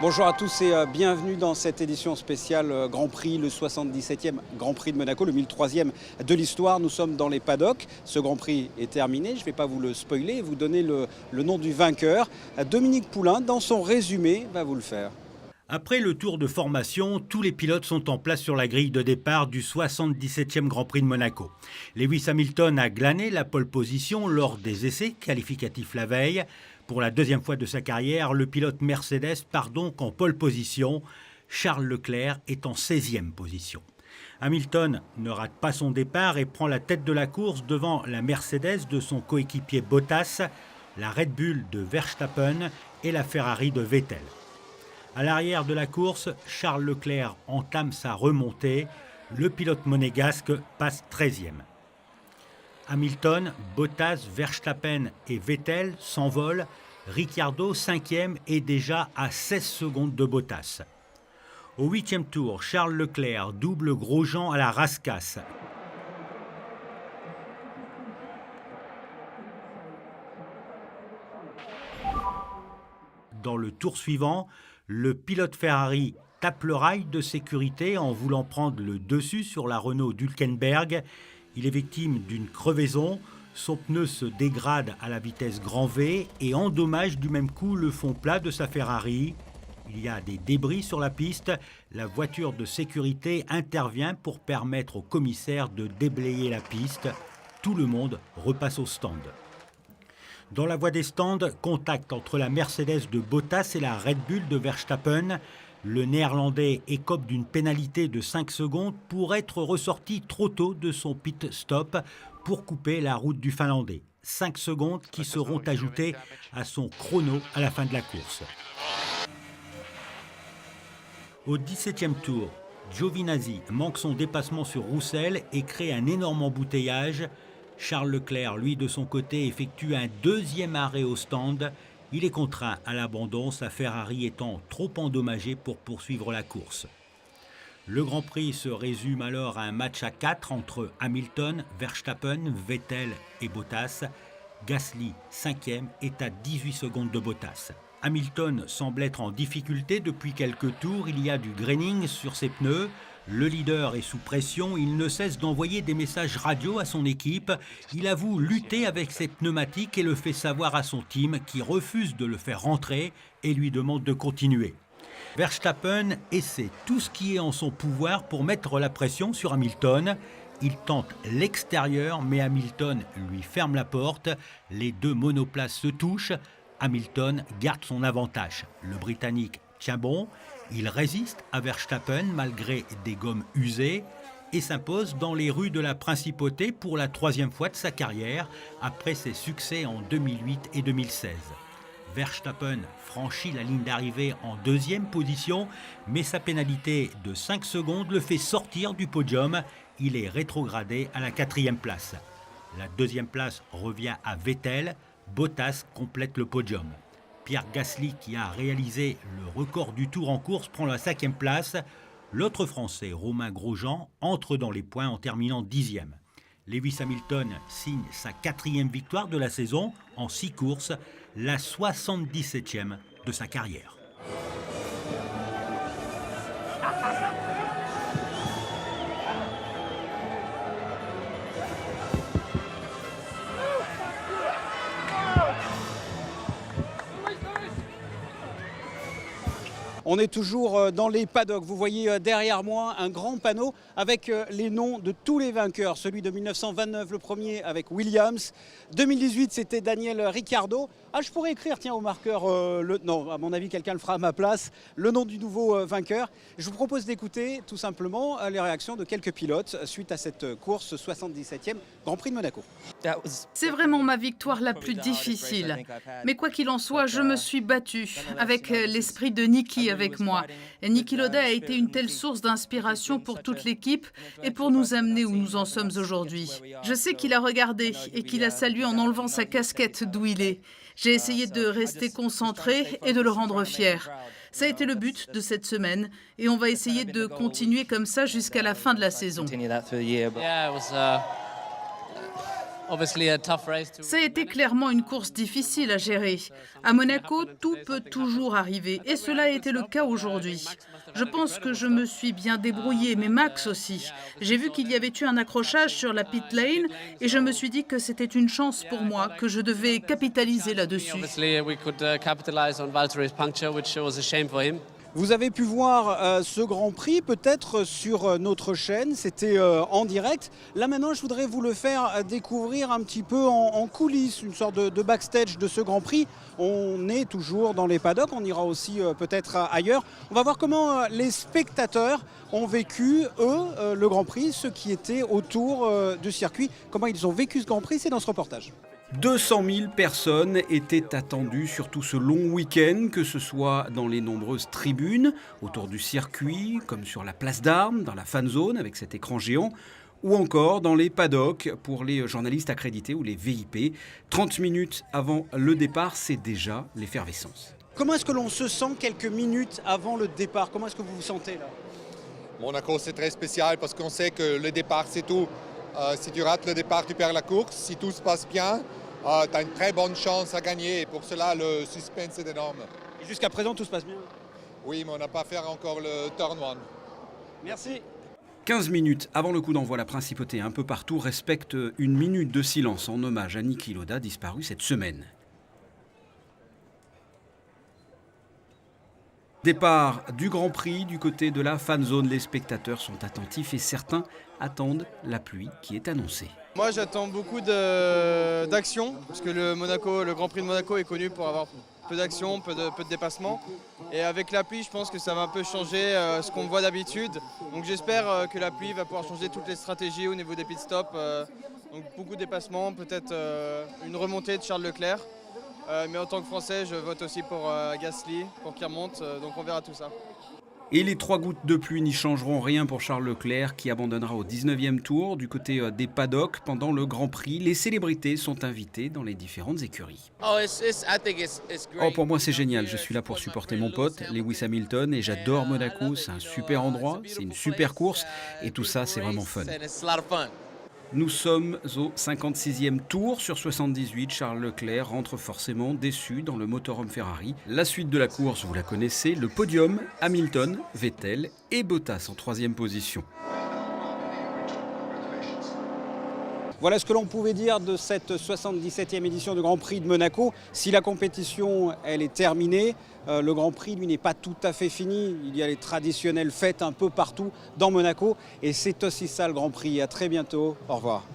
Bonjour à tous et bienvenue dans cette édition spéciale Grand Prix, le 77e Grand Prix de Monaco, le 1003e de l'histoire. Nous sommes dans les paddocks. Ce Grand Prix est terminé, je ne vais pas vous le spoiler et vous donner le nom du vainqueur. Dominique Poulain, dans son résumé, va vous le faire. Après le tour de formation, tous les pilotes sont en place sur la grille de départ du 77e Grand Prix de Monaco. Lewis Hamilton a glané la pole position lors des essais qualificatifs la veille. Pour la deuxième fois de sa carrière, le pilote Mercedes part donc en pole position. Charles Leclerc est en 16e position. Hamilton ne rate pas son départ et prend la tête de la course devant la Mercedes de son coéquipier Bottas, la Red Bull de Verstappen et la Ferrari de Vettel. À l'arrière de la course, Charles Leclerc entame sa remontée. Le pilote monégasque passe 13e. Hamilton, Bottas, Verstappen et Vettel s'envolent. Ricciardo, 5e, est déjà à 16 secondes de Bottas. Au 8e tour, Charles Leclerc double Grosjean à la rascasse. Dans le tour suivant, le pilote Ferrari tape le rail de sécurité en voulant prendre le dessus sur la Renault d'Hülkenberg. Il est victime d'une crevaison, son pneu se dégrade à la vitesse grand V et endommage du même coup le fond plat de sa Ferrari. Il y a des débris sur la piste, la voiture de sécurité intervient pour permettre au commissaire de déblayer la piste. Tout le monde repasse au stand. Dans la voie des stands, contact entre la Mercedes de Bottas et la Red Bull de Verstappen. Le Néerlandais écope d'une pénalité de 5 secondes pour être ressorti trop tôt de son pit stop pour couper la route du Finlandais. 5 secondes qui seront ajoutées à son chrono à la fin de la course. Au 17e tour, Giovinazzi manque son dépassement sur Roussel et crée un énorme embouteillage. Charles Leclerc, lui, de son côté, effectue un deuxième arrêt au stand. Il est contraint à l'abandon, sa Ferrari étant trop endommagée pour poursuivre la course. Le Grand Prix se résume alors à un match à 4 entre Hamilton, Verstappen, Vettel et Bottas. Gasly, 5e, est à 18 secondes de Bottas. Hamilton semble être en difficulté depuis quelques tours, il y a du graining sur ses pneus. Le leader est sous pression, il ne cesse d'envoyer des messages radio à son équipe. Il avoue lutter avec ses pneumatiques et le fait savoir à son team qui refuse de le faire rentrer et lui demande de continuer. Verstappen essaie tout ce qui est en son pouvoir pour mettre la pression sur Hamilton. Il tente l'extérieur, mais Hamilton lui ferme la porte. Les deux monoplaces se touchent. Hamilton garde son avantage. Le Britannique tient bon. Il résiste à Verstappen malgré des gommes usées et s'impose dans les rues de la Principauté pour la 3e fois de sa carrière après ses succès en 2008 et 2016. Verstappen franchit la ligne d'arrivée en 2e position, mais sa pénalité de 5 secondes le fait sortir du podium. Il est rétrogradé à la 4e place. La 2e place revient à Vettel. Bottas complète le podium. Pierre Gasly, qui a réalisé le record du tour en course, prend la 5e place. L'autre Français, Romain Grosjean, entre dans les points en terminant 10e. Lewis Hamilton signe sa 4e victoire de la saison en 6 courses, la 77e de sa carrière. On est toujours dans les paddocks. Vous voyez derrière moi un grand panneau avec les noms de tous les vainqueurs. Celui de 1929, le premier avec Williams. 2018, c'était Daniel Ricciardo. Ah, je pourrais écrire, tiens, au marqueur, non, à mon avis, quelqu'un le fera à ma place, le nom du nouveau vainqueur. Je vous propose d'écouter tout simplement les réactions de quelques pilotes suite à cette course 77e Grand Prix de Monaco. C'est vraiment ma victoire la plus difficile. Mais quoi qu'il en soit, je me suis battu avec l'esprit de Niki avec moi. Et Niki Lauda a été une telle source d'inspiration pour toute l'équipe et pour nous amener où nous en sommes aujourd'hui. Je sais qu'il a regardé et qu'il a salué en enlevant sa casquette d'où il est. J'ai essayé de rester concentré et de le rendre fier. Ça a été le but de cette semaine et on va essayer de continuer comme ça jusqu'à la fin de la saison. Ça a été clairement une course difficile à gérer. À Monaco, tout peut toujours arriver et cela a été le cas aujourd'hui. Je pense que je me suis bien débrouillé, mais Max aussi. J'ai vu qu'il y avait eu un accrochage sur la pit lane et je me suis dit que c'était une chance pour moi, que je devais capitaliser là-dessus. Vous avez pu voir ce Grand Prix peut-être sur notre chaîne, c'était en direct. Là maintenant je voudrais vous le faire découvrir un petit peu en coulisses, une sorte de backstage de ce Grand Prix. On est toujours dans les paddocks, on ira aussi peut-être ailleurs. On va voir comment les spectateurs ont vécu, eux, le Grand Prix, ceux qui étaient autour du circuit. Comment ils ont vécu ce Grand Prix, c'est dans ce reportage. 200 000 personnes étaient attendues sur tout ce long week-end, que ce soit dans les nombreuses tribunes autour du circuit, comme sur la place d'Armes, dans la fan zone avec cet écran géant, ou encore dans les paddocks pour les journalistes accrédités ou les VIP. 30 minutes avant le départ, c'est déjà l'effervescence. Comment est-ce que l'on se sent quelques minutes avant le départ? Comment est-ce que vous vous sentez là? Monaco, c'est très spécial parce qu'on sait que le départ, c'est tout. Si tu rates le départ, tu perds la course. Si tout se passe bien, tu as une très bonne chance à gagner. Et pour cela, le suspense est énorme. Et jusqu'à présent, tout se passe bien? Oui, mais on n'a pas fait encore le turn one. Merci. 15 minutes avant le coup d'envoi, la principauté un peu partout respecte une minute de silence en hommage à Niki Lauda, disparu cette semaine. Départ du Grand Prix du côté de la fan zone. Les spectateurs sont attentifs et certains attendent la pluie qui est annoncée. Moi j'attends beaucoup d'action parce que le Grand Prix de Monaco est connu pour avoir peu d'action, peu de dépassement. Et avec la pluie, je pense que ça va un peu changer ce qu'on voit d'habitude. Donc j'espère que la pluie va pouvoir changer toutes les stratégies au niveau des pit stops. Donc beaucoup de dépassements, peut-être une remontée de Charles Leclerc. Mais en tant que Français, je vote aussi pour Gasly, pour qu'il remonte, donc on verra tout ça. Et les 3 gouttes de pluie n'y changeront rien pour Charles Leclerc qui abandonnera au 19e tour du côté des paddocks pendant le Grand Prix. Les célébrités sont invitées dans les différentes écuries. Pour moi c'est génial, je suis là pour supporter mon pote Lewis Hamilton et j'adore Monaco, c'est un super endroit, c'est une super course et tout ça c'est vraiment fun. Nous sommes au 56e tour sur 78. Charles Leclerc rentre forcément déçu dans le motorhome Ferrari. La suite de la course, vous la connaissez. Le podium, Hamilton, Vettel et Bottas en 3e position. Voilà ce que l'on pouvait dire de cette 77e édition du Grand Prix de Monaco. Si la compétition, elle est terminée, le Grand Prix, lui, n'est pas tout à fait fini. Il y a les traditionnelles fêtes un peu partout dans Monaco. Et c'est aussi ça le Grand Prix. À très bientôt. Au revoir.